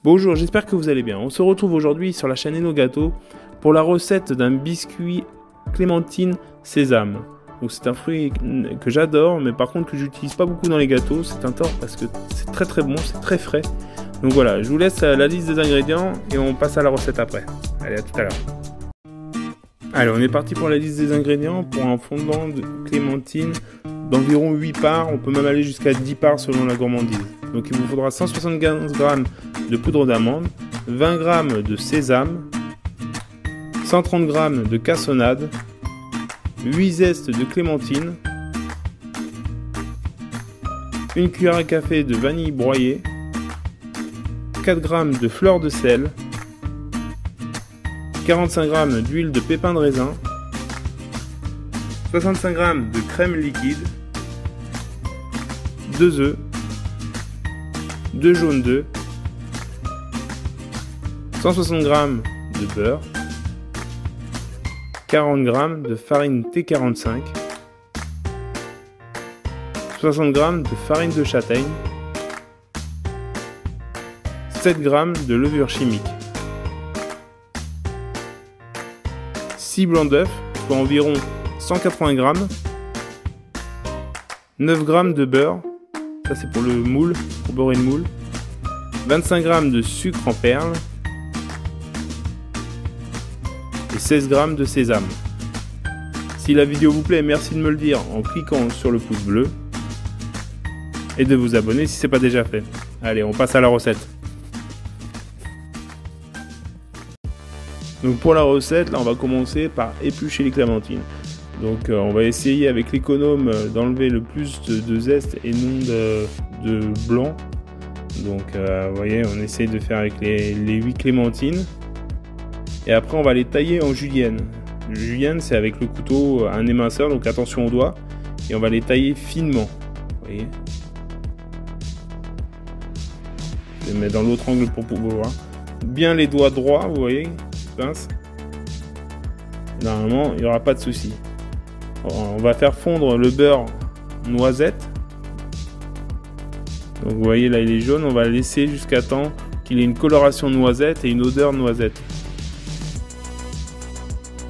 Bonjour, j'espère que vous allez bien. On se retrouve aujourd'hui sur la chaîne Eno Gâteau pour la recette d'un biscuit clémentine sésame. Donc c'est un fruit que j'adore, mais par contre que j'utilise pas beaucoup dans les gâteaux. C'est un tort parce que c'est très bon, c'est très frais. Donc voilà, je vous laisse la liste des ingrédients et on passe à la recette après. Allez, à tout à l'heure. Allez, on est parti pour la liste des ingrédients pour un fondant de clémentine d'environ 8 parts. On peut même aller jusqu'à 10 parts selon la gourmandise. Donc il vous faudra 175 g de poudre d'amande, 20 g de sésame, 130 g de cassonade, 8 zestes de clémentine, 1 cuillère à café de vanille broyée, 4 g de fleur de sel, 45 g d'huile de pépins de raisin, 65 g de crème liquide, 2 œufs, 2 jaunes d'œufs, 160 g de beurre, 40 g de farine T45, 60 g de farine de châtaigne, 7 g de levure chimique, 6 blancs d'œufs, soit environ 180 g, 9 g de beurre, ça c'est pour le moule, pour beurrer le moule, 25 g de sucre en perles et 16 g de sésame. Si la vidéo vous plaît, merci de me le dire en cliquant sur le pouce bleu et de vous abonner si ce n'est pas déjà fait. Allez, on passe à la recette. Donc pour la recette, là on va commencer par éplucher les clémentines. Donc on va essayer avec l'économe d'enlever le plus de zeste et non de blanc. Donc vous voyez, on essaye de faire avec les 8 clémentines. Et après on va les tailler en julienne. Julienne, c'est avec le couteau, un éminceur, donc attention aux doigts. Et on va les tailler finement. Vous voyez. Je vais mettre dans l'autre angle pour pouvoir voir. Bien les doigts droits, vous voyez. Pince. Normalement, il n'y aura pas de souci. On va faire fondre le beurre noisette. Donc vous voyez là il est jaune, on va le laisser jusqu'à temps qu'il ait une coloration noisette et une odeur noisette.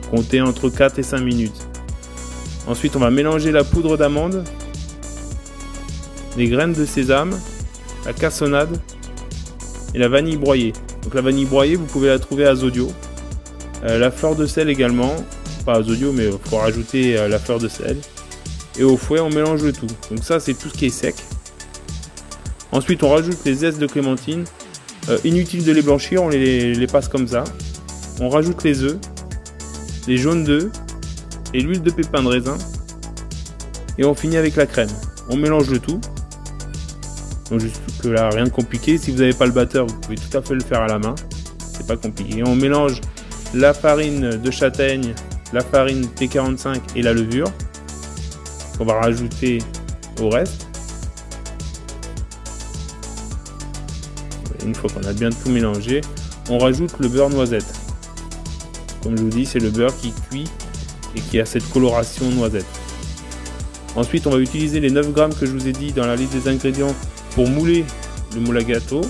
Comptez entre 4 et 5 minutes. Ensuite on va mélanger la poudre d'amande, les graines de sésame, la cassonade et la vanille broyée. Donc la vanille broyée vous pouvez la trouver à Zodio. La fleur de sel également. Pas à Zodio, mais il faut rajouter la fleur de sel. Et au fouet, on mélange le tout. Donc ça, c'est tout ce qui est sec. Ensuite, on rajoute les zestes de clémentine. Inutile de les blanchir, on les passe comme ça. On rajoute les œufs, les jaunes d'œufs et l'huile de pépins de raisin. Et on finit avec la crème. On mélange le tout. Donc juste que là, rien de compliqué. Si vous n'avez pas le batteur, vous pouvez tout à fait le faire à la main. C'est pas compliqué. On mélange la farine de châtaigne, la farine T45 et la levure qu'on va rajouter au reste. Une fois qu'on a bien tout mélangé, on rajoute le beurre noisette. Comme je vous dis, c'est le beurre qui cuit et qui a cette coloration noisette. Ensuite, on va utiliser les 9 g que je vous ai dit dans la liste des ingrédients pour mouler le moule à gâteau.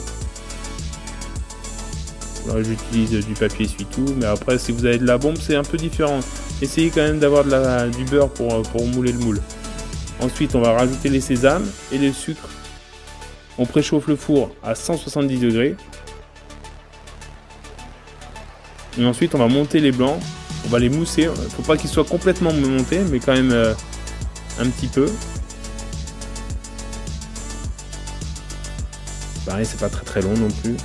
J'utilise du papier essuie-tout, mais après si vous avez de la bombe c'est un peu différent. Essayez quand même d'avoir du beurre pour mouler le moule. Ensuite on va rajouter les sésames et le sucre. On préchauffe le four à 170 degrés. Et ensuite on va monter les blancs, on va les mousser. Il ne faut pas qu'ils soient complètement montés, mais quand même un petit peu. Pareil, c'est pas très long non plus.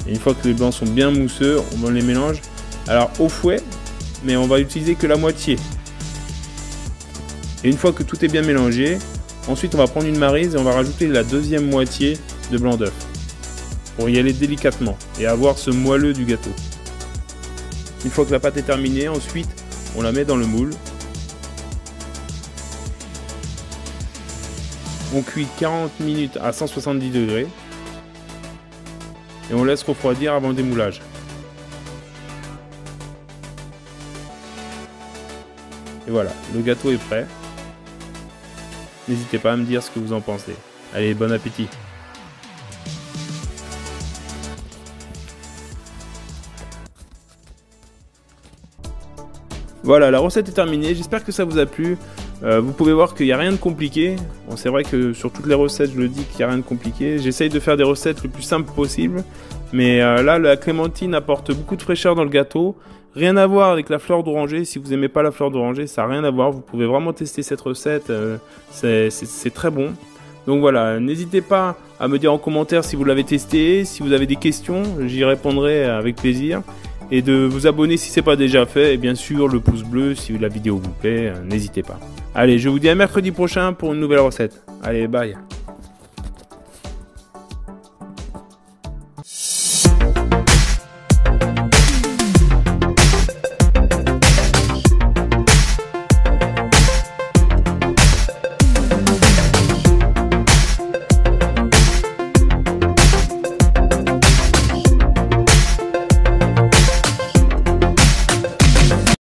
Et une fois que les blancs sont bien mousseux, on les mélange. Alors au fouet, mais on va utiliser que la moitié. Et une fois que tout est bien mélangé, ensuite on va prendre une maryse et on va rajouter la deuxième moitié de blanc d'œuf. Pour y aller délicatement et avoir ce moelleux du gâteau. Une fois que la pâte est terminée, ensuite on la met dans le moule. On cuit 40 minutes à 170 degrés. Et on laisse refroidir avant le démoulage. Et voilà, le gâteau est prêt. N'hésitez pas à me dire ce que vous en pensez. Allez, bon appétit! Voilà, la recette est terminée, j'espère que ça vous a plu. Vous pouvez voir qu'il n'y a rien de compliqué. Bon, c'est vrai que sur toutes les recettes, je le dis qu'il n'y a rien de compliqué. J'essaye de faire des recettes le plus simples possible. Mais là, la clémentine apporte beaucoup de fraîcheur dans le gâteau. Rien à voir avec la fleur d'oranger. Si vous n'aimez pas la fleur d'oranger, ça n'a rien à voir. Vous pouvez vraiment tester cette recette. C'est très bon. Donc voilà, n'hésitez pas à me dire en commentaire si vous l'avez testé. Si vous avez des questions, j'y répondrai avec plaisir. Et de vous abonner si ce n'est pas déjà fait. Et bien sûr, le pouce bleu si la vidéo vous plaît. N'hésitez pas. Allez, je vous dis à mercredi prochain pour une nouvelle recette. Allez, bye.